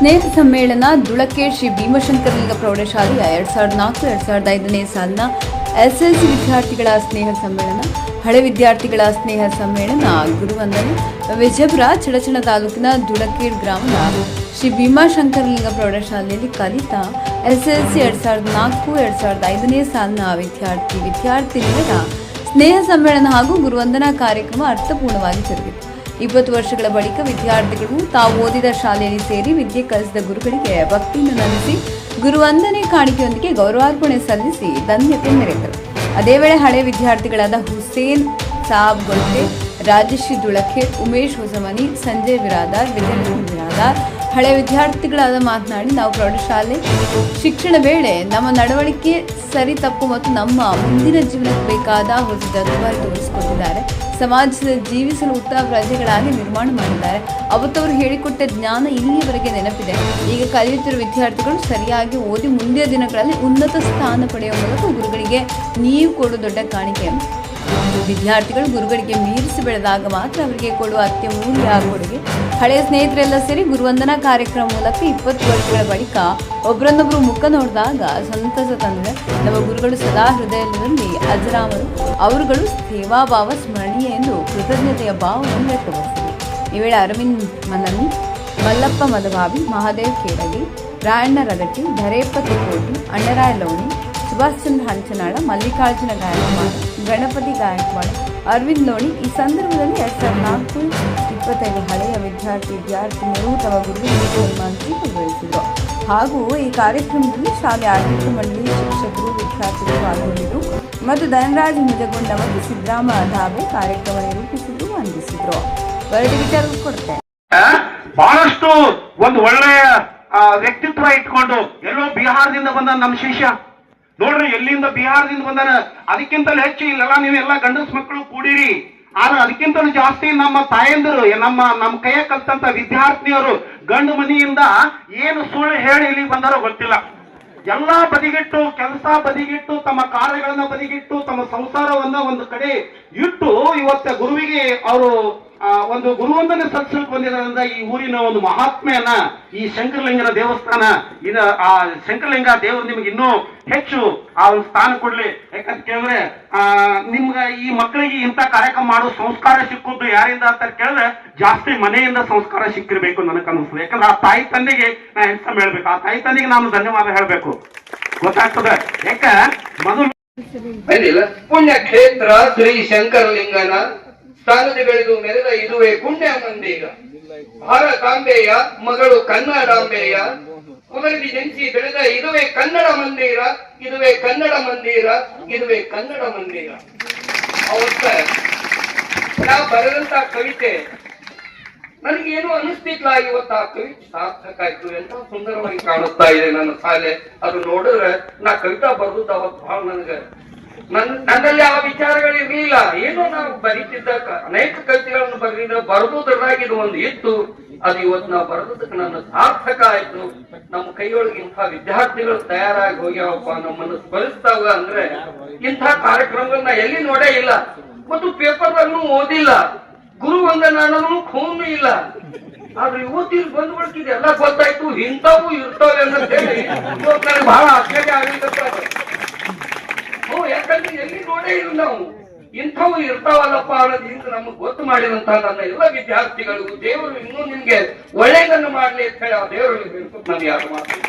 ಸ್ನೇಹ ಸಮ್ಮೇಳನ ದುಳಕೆ ಶ್ರೀ ಭೀಮಶಂಕರಲಿಂಗ ಪ್ರೌಢಶಾಲೆಯ 2004-2005ನೇ ಸಾಲಿನ ಎಸ್ಎಲ್ಸಿ ವಿದ್ಯಾರ್ಥಿಗಳ ಸ್ನೇಹ ಸಮ್ಮೇಳನ, ಹಳೆ ವಿದ್ಯಾರ್ಥಿಗಳ ಸ್ನೇಹ ಸಮ್ಮೇಳನ ಗುರುವಂದನೆ ವಿಜಯಪುರ ಚಡಚಣ ತಾಲೂಕಿನ ದುಳಕೇಡ್ ಗ್ರಾಮದ ಶ್ರೀ ಭೀಮಶಂಕರಲಿಂಗ ಪ್ರೌಢಶಾಲೆಯಲ್ಲಿ ಕಲಿತ ಎಸ್ಎಲ್ಸಿ 2004-2005ನೇ ಸಾಲಿನ ವಿದ್ಯಾರ್ಥಿನಿಯರ ಸ್ನೇಹ ಸಮ್ಮೇಳನ ಹಾಗೂ ಗುರುವಂದನಾ ಕಾರ್ಯಕ್ರಮ ಅರ್ಥಪೂರ್ಣವಾಗಿ ಜರುಗಿತು. 20 ವರ್ಷಗಳ ಬಳಿಕ ವಿದ್ಯಾರ್ಥಿಗಳು ತಾವು ಓದಿದ ಶಾಲೆಯಲ್ಲಿ ಸೇರಿ ವಿದ್ಯೆ ಕಲಿಸಿದ ಗುರುಗಳಿಗೆ ಭಕ್ತಿಯನ್ನು ನಮಿಸಿ ಗುರುವಂದನೆ ಕಾಣಿಕೆಯೊಂದಿಗೆ ಗೌರವಾರ್ಪಣೆ ಸಲ್ಲಿಸಿ ಧನ್ಯತೆ ಮೆರೆದರು. ಅದೇ ವೇಳೆ ಹಳೆ ವಿದ್ಯಾರ್ಥಿಗಳಾದ ಹುಸೇನ್ ಸಾಬ್ ಗೊಲ್ಟೆ, ರಾಜಶ್ರೀ ದುಳಖೇಡ್, ಉಮೇಶ್ ಹೊಸಮನಿ, ಸಂಜಯ್ ಬಿರಾದಾರ್, ವಿಜಯಲಕ್ಷ್ಮಿ ಬಿರಾದಾರ್ ಹಳೆ ವಿದ್ಯಾರ್ಥಿಗಳಾದ ಮಾತನಾಡಿ, ನಾವು ಪ್ರೌಢಶಾಲೆ ಶಿಕ್ಷಣ ವೇಳೆ ನಮ್ಮ ನಡವಳಿಕೆ ಸರಿ ತಪ್ಪು ಮತ್ತು ನಮ್ಮ ಮುಂದಿನ ಜೀವನಕ್ಕೆ ಬೇಕಾದ ಹೊಸ ಜವಾಬ್ದಾರಿ ತೋರಿಸಿಕೊಟ್ಟಿದ್ದಾರೆ. ಸಮಾಜದ ಜೀವಿಸಲು ಉತ್ತಮ ಪ್ರಜೆಗಳಾಗಿ ನಿರ್ಮಾಣ ಮಾಡಿದ್ದಾರೆ. ಅವತ್ತವರು ಹೇಳಿಕೊಟ್ಟ ಜ್ಞಾನ ಇಲ್ಲಿಯವರೆಗೆ ನೆನಪಿದೆ. ಈಗ ಕಲಿಯುತ್ತಿರುವ ವಿದ್ಯಾರ್ಥಿಗಳು ಸರಿಯಾಗಿ ಓದಿ ಮುಂದಿನ ದಿನಗಳಲ್ಲಿ ಉನ್ನತ ಸ್ಥಾನ ಪಡೆಯುವ ಮೂಲಕ ಗುರುಗಳಿಗೆ ನೀವು ಕೊಡುವ ದೊಡ್ಡ ಕಾಣಿಕೆ. ವಿದ್ಯಾರ್ಥಿಗಳು ಗುರುಗಳಿಗೆ ಮೀರಿಸಿ ಬೆಳೆದಾಗ ಮಾತ್ರ ಅವರಿಗೆ ಕೊಡುವ ಅತ್ಯಮೂಲ್ಯ ಕೊಡುಗೆ. ಹಳೆಯ ಸ್ನೇಹಿತರೆಲ್ಲ ಸೇರಿ ಗುರುವಂದನಾ ಕಾರ್ಯಕ್ರಮ ಮೂಲಕ 20 ವರ್ಷಗಳ ಬಳಿಕ ಒಬ್ಬರನ್ನೊಬ್ಬರು ಮುಖ ನೋಡಿದಾಗ ಸಂತಸ ತಂದಿದೆ. ನಮ್ಮ ಗುರುಗಳು ಸದಾ ಹೃದಯದಲ್ಲಿ ಅಜರಾಮರು, ಅವರುಗಳು ಸೇವಾಭಾವ ಸ್ಮರಣೀಯ ಎಂದು ಕೃತಜ್ಞತೆಯ ಭಾವವನ್ನು ವ್ಯಕ್ತಪಡಿಸಿದೆ. ಈ ವೇಳೆ ಅರವಿಂದ್ ಮನನಿ, ಮಲ್ಲಪ್ಪ ಮದಭಾವಿ, ಮಹಾದೇವ್ ಕೇಡಗಿ, ರಾಯಣ್ಣ ರಗಟ್ಟಿ, ಧರೇಪ್ಪ ತಿಕೋಟಿ, ಅಣ್ಣರಾಯ ಲೋಣಿ, ಸುಭಾಷ್ ಚಂದ್ರ ಹಂಚನಾಳ, ಮಲ್ಲಿಕಾರ್ಜುನ ಗಾಯಕ್ವಾಡ, ಗಣಪತಿ ಗಾಯಕ್ವಾಡ, ಅರವಿಂದ್ ಲೋಣಿ ಈ ಸಂದರ್ಭದಲ್ಲಿ 2004-25 ಹಳೆಯ ವಿದ್ಯಾರ್ಥಿನಿಯರು ತಮ್ಮ ಗುರುವಿಗೆ ಸನ್ಮಾನಿಸಿ ಗೌರವಿಸಿದರು. ಹಾಗೂ ಈ ಕಾರ್ಯಕ್ರಮದಲ್ಲಿ ಶಾಲೆ ಆಡಳಿತ ಮಂಡಳಿ, ಶಿಕ್ಷಕರು, ವಿದ್ಯಾರ್ಥಿಗಳು ಪಾಲ್ಗೊಂಡಿದ್ದರು ಮತ್ತು ಧನರಾಜ್ ಮುಜಗೊಂಡ ಮತ್ತು ಸಿದ್ದರಾಮ ಧಾಬೆ ಕಾರ್ಯಕ್ರಮ ನಿರೂಪಿಸಿದ್ದು ವಂದಿಸಿದರು. ವರದಿ ವಿಚಾರ ಕೊಡ್ತೆ ಬಹಳಷ್ಟು ಒಂದು ಒಳ್ಳೆಯ ವ್ಯಕ್ತಿತ್ವ ಇಟ್ಕೊಂಡು ಎಲ್ಲೋ ಬಿಹಾರದಿಂದ ಬಂದ ನಮ್ಮ ಶಿಷ್ಯ ನೋಡ್ರಿ, ಎಲ್ಲಿಂದ ಬಿಹಾರದಿಂದ ಬಂದಾನ. ಅದಕ್ಕಿಂತಲೂ ಹೆಚ್ಚು ಇಲ್ಲೆಲ್ಲ ನೀವೆಲ್ಲ ಗಂಡಸ ಮಕ್ಕಳು ಕೂಡಿರಿ. ಆದ್ರೆ ಅದಕ್ಕಿಂತಲೂ ಜಾಸ್ತಿ ನಮ್ಮ ತಾಯಂದಿರು, ನಮ್ಮ ಕೈಯ ಕಲ್ತಂತ ವಿದ್ಯಾರ್ಥಿನಿಯರು ಗಂಡು ಮನೆಯಿಂದ ಏನು ಸುಳ್ಳು ಹೇಳಿ ಇಲ್ಲಿ ಬಂದಾರೋ ಗೊತ್ತಿಲ್ಲ. ಎಲ್ಲಾ ಬದಿಗಿಟ್ಟು, ಕೆಲಸ ಬದಿಗಿಟ್ಟು, ತಮ್ಮ ಕಾರ್ಯಗಳನ್ನ ಬದಿಗಿಟ್ಟು, ತಮ್ಮ ಸಂಸಾರವನ್ನ ಒಂದು ಕಡೆ ಇಟ್ಟು ಇವತ್ತ ಗುರುವಿಗೆ ಅವರು ಒಂದು ಗುರುವಂದನೆ ಸಲ್ಲಿಸಲಿಕ್ಕೆ ಬಂದಿರೋದ್ರಿಂದ ಈ ಊರಿನ ಒಂದು ಮಹಾತ್ಮೆಯನ್ನ, ಈ ಶಂಕರಲಿಂಗನ ದೇವಸ್ಥಾನ, ಆ ಶಂಕರಲಿಂಗ ದೇವರು ನಿಮ್ಗೆ ಇನ್ನೂ ಹೆಚ್ಚು ಆ ಒಂದು ಸ್ಥಾನ ಕೊಡ್ಲಿ. ಯಾಕಂತ ಕೇಳಿದ್ರೆ ನಿಮ್ಗ ಈ ಮಕ್ಕಳಿಗೆ ಇಂಥ ಕಾರ್ಯಕ್ರಮ ಮಾಡೋ ಸಂಸ್ಕಾರ ಸಿಕ್ಕುದು ಯಾರಿಂದ ಅಂತ ಕೇಳಿದ್ರೆ ಜಾಸ್ತಿ ಮನೆಯಿಂದ ಸಂಸ್ಕಾರ ಸಿಕ್ಕಿರ್ಬೇಕು ನನಗೆ ಅನಿಸ್ತದೆ. ಯಾಕಂದ್ರೆ ಆ ತಾಯಿ ತಂದೆಗೆ ನಾ ಹೆಸರು ಹೇಳ್ಬೇಕು, ಆ ತಾಯಿ ತಂದೆಗೆ ನಾನು ಧನ್ಯವಾದ ಹೇಳ್ಬೇಕು. ಗೊತ್ತಾಗ್ತದೆ. ಯಾಕ ಮೊದಲು ಪುಣ್ಯಕ್ಷೇತ್ರ ಶ್ರೀ ಶಂಕರಲಿಂಗನ ಸ್ಥಾನಗಳಿದು ಮೆರೆದ ಇದುವೇ ಪುಣ್ಯ ಮಂದಿರ. ಭಾರತಾಂಬೆಯ ಮಗಳು ಕನ್ನಡಾಂಬೆಯ ಮೊದಲಿಗೆ ಜನಿಸಿ ಬೆಳೆದ ಇದುವೇ ಕನ್ನಡ ಮಂದಿರ, ಇದುವೇ ಕನ್ನಡ ಮಂದಿರ, ಇದುವೇ ಕನ್ನಡ ಮಂದಿರ. ಅವತ್ತ ನಾ ಬರೆದಂತ ಕವಿತೆ ನನಗೇನು ಅನಿಸ್ತಿಲ್ಲ. ಇವತ್ತು ಆ ಕವಿತೆ ಸಾರ್ಥಕ ಆಯ್ತು, ಎಂತ ಸುಂದರವಾಗಿ ಕಾಣಿಸ್ತಾ ಇದೆ ನನ್ನ ಶಾಲೆ. ಅದು ನೋಡಿದ್ರೆ ನಾ ಕವಿತಾ ಬರೆದದ್ದು ಅವತ್ತು ಬಹಳ ನನ್ನಲ್ಲಿ ಆ ವಿಚಾರಗಳಿರ್ಲಿಲ್ಲ. ಏನೋ ನಾವು ಬರೀತಿದ್ದ ಅನೇಕ ಕವಿತೆಗಳನ್ನು ಬರೆದುದ್ರಾಗಿ ಇದು ಒಂದು ಇತ್ತು. ಅದು ಇವತ್ತು ನಾವು ಬರೆದಕ್ಕೆ ನನ್ನ ಸಾರ್ಥಕ ಆಯ್ತು. ನಮ್ಮ ಕೈಯೊಳಗೆ ಇಂಥ ವಿದ್ಯಾರ್ಥಿಗಳು ತಯಾರಾಗಿ ಹೋಗ್ಯಾವಪ್ಪ, ನಮ್ಮನ್ನು ಸ್ಮರಿಸ್ತಾವ ಅಂದ್ರೆ ಇಂಥ ಕಾರ್ಯಕ್ರಮಗಳನ್ನ ಎಲ್ಲಿ ನೋಡೇ ಇಲ್ಲ ಮತ್ತು ಪೇಪರ್ ಅನ್ನು ಓದಿಲ್ಲ. ಗುರು ವಂದನೂ ಖೂನು ಇಲ್ಲ. ಆದ್ರೆ ಇವತ್ತು ಬಂದ್ ಬಿಡ್ತಿದೆ, ಎಲ್ಲ ಗೊತ್ತಾಯ್ತು, ಇಂಥವು ಇರ್ತಾವೆ ಅಂತ ಹೇಳಿ ಇವತ್ತು ನನಗೆ ಬಹಳ ಆಶ್ಚರ್ಯ ಆಗಿದ್ದಪ್ಪ. ಯಾಕಂದ್ರೆ ಎಲ್ಲಿ ನೋಡೇ ಇಲ್ಲ ನಾವು, ಇಂಥವು ಇರ್ತಾವಲ್ಲಪ್ಪ ಅನ್ನೋದ್ರಿಂದ ನಮ್ಗೆ ಗೊತ್ತು ಮಾಡಿದಂತಹ ನನ್ನ ಎಲ್ಲ ವಿದ್ಯಾರ್ಥಿಗಳಿಗೂ ದೇವರು ಇನ್ನೂ ನಿಮ್ಗೆ ಒಳ್ಳೆಯದನ್ನು ಮಾಡ್ಲಿ ಅಂತ ಹೇಳಿ ಆ ದೇವರಲ್ಲಿ ಹೇಳ್ಕೊಟ್ಟು ನಾನು ಯಾರು ಮಾಡ್ತೀನಿ.